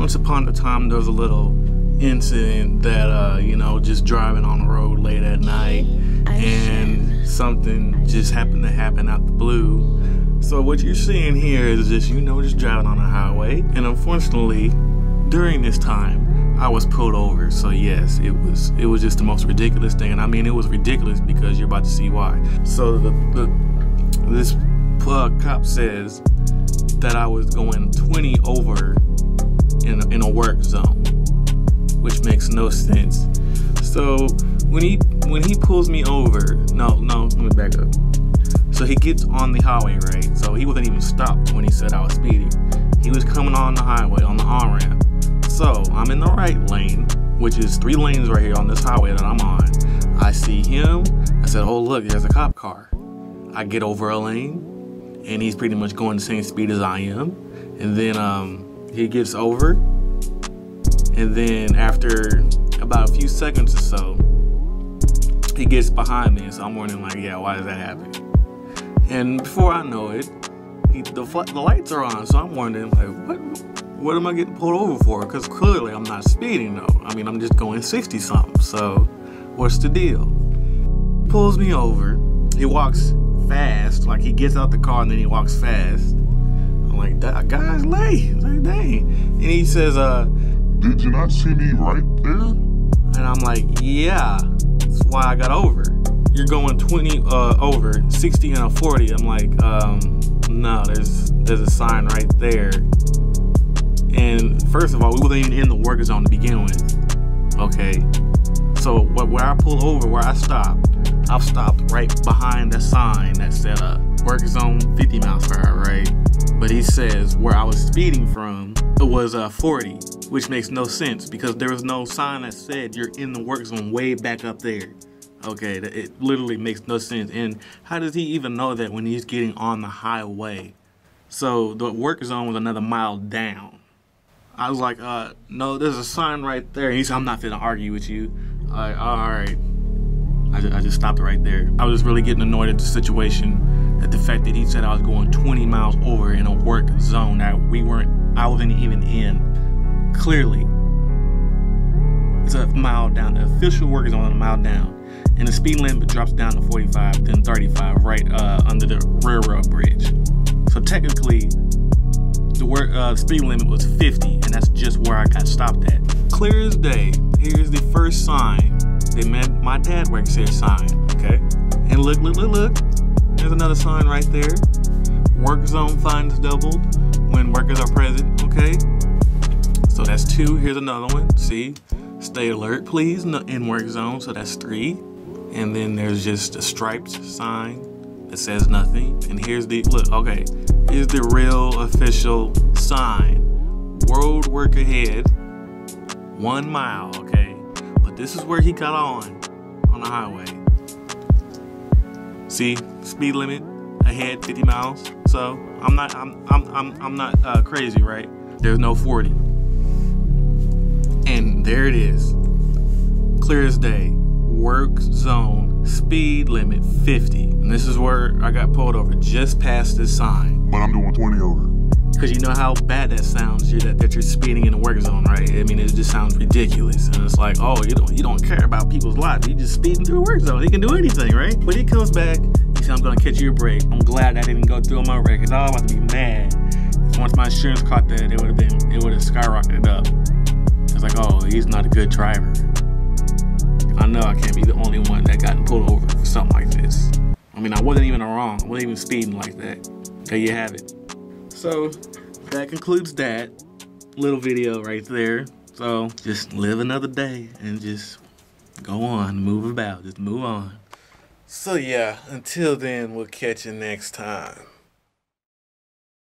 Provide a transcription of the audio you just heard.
once upon a time there was a little incident that you know, just driving on the road late at night, and something just happened to happen out the blue. So what you're seeing here is just, you know, just driving on the highway, and unfortunately during this time I was pulled over. So yes, it was just the most ridiculous thing, and I mean, it was ridiculous because you're about to see why. So this cop says that I was going 20 over in a work zone, which makes no sense. So when he pulls me over, no, let me back up. So he gets on the highway, right? So he wasn't even stopped when he said I was speeding. He was coming on the highway, on the on-ramp. So I'm in the right lane, which is 3 lanes right here on this highway that I'm on. I see him. I said, oh look, there's a cop car. I get over a lane, and he's pretty much going the same speed as I am. And then he gets over, and then after about a few seconds or so, he gets behind me. So I'm wondering, like, yeah, why does that happen? And before I know it, the lights are on. So I'm wondering, like, what am I getting pulled over for? Because clearly I'm not speeding though. I mean, I'm just going 60 something. So what's the deal? Pulls me over. He walks fast, like he gets out the car and then he walks fast. I'm like, that guy's late. I'm like, dang. And he says, did you not see me right there? And I'm like, yeah, that's why I got over. You're going 20 over, 60 and a 40. I'm like, no, there's a sign right there. And first of all, we wasn't even in the work zone to begin with. Okay, so where I pulled over, where I stopped right behind the sign that said work zone 50 miles per hour, right? But he says where I was speeding from, it was 40, which makes no sense because there was no sign that said you're in the work zone way back up there. Okay, it literally makes no sense. And how does he even know that when he's getting on the highway? So the work zone was another mile down. I was like, no, there's a sign right there. And he said, I'm not finna argue with you. All right. I just stopped right there. I was really getting annoyed at the situation, at the fact that he said I was going 20 miles over in a work zone that I wasn't even in. Clearly, it's a mile down. The official work zone is a mile down. And the speed limit drops down to 45, then 35, right under the railroad bridge. So technically, the speed limit was 50, and that's just where I got stopped at. Clear as day, here's the first sign. My dad works here sign, okay? And look, there's another sign right there. Work zone fines doubled when workers are present, okay? So that's 2, here's another one, see? Stay alert, please, in work zone, so that's 3. And then there's just a striped sign that says nothing. And here's the, look, okay, here's the real official sign. Road work ahead, 1 mile, okay? But this is where he got on the highway. See, speed limit ahead, 50 miles. So I'm not crazy, right? There's no 40. And there it is, clear as day. Work zone, speed limit 50. And this is where I got pulled over, just past this sign. But I'm doing 20 over. Because you know how bad that sounds, that you're speeding in the work zone, right? I mean, it just sounds ridiculous. And it's like, oh, you don't care about people's lives. You just speeding through a work zone. He can do anything, right? But he comes back, he said, I'm gonna catch you a break. I'm glad I didn't go through on my record. I was about to be mad. Once my insurance caught that, it would have skyrocketed up. It's like, oh, he's not a good driver. I know I can't be the only one that got pulled over for something like this. I mean, I wasn't even wrong. I wasn't even speeding like that. There you have it. So that concludes that little video right there. So just live another day and just go on, move about, just move on. So yeah, until then, we'll catch you next time.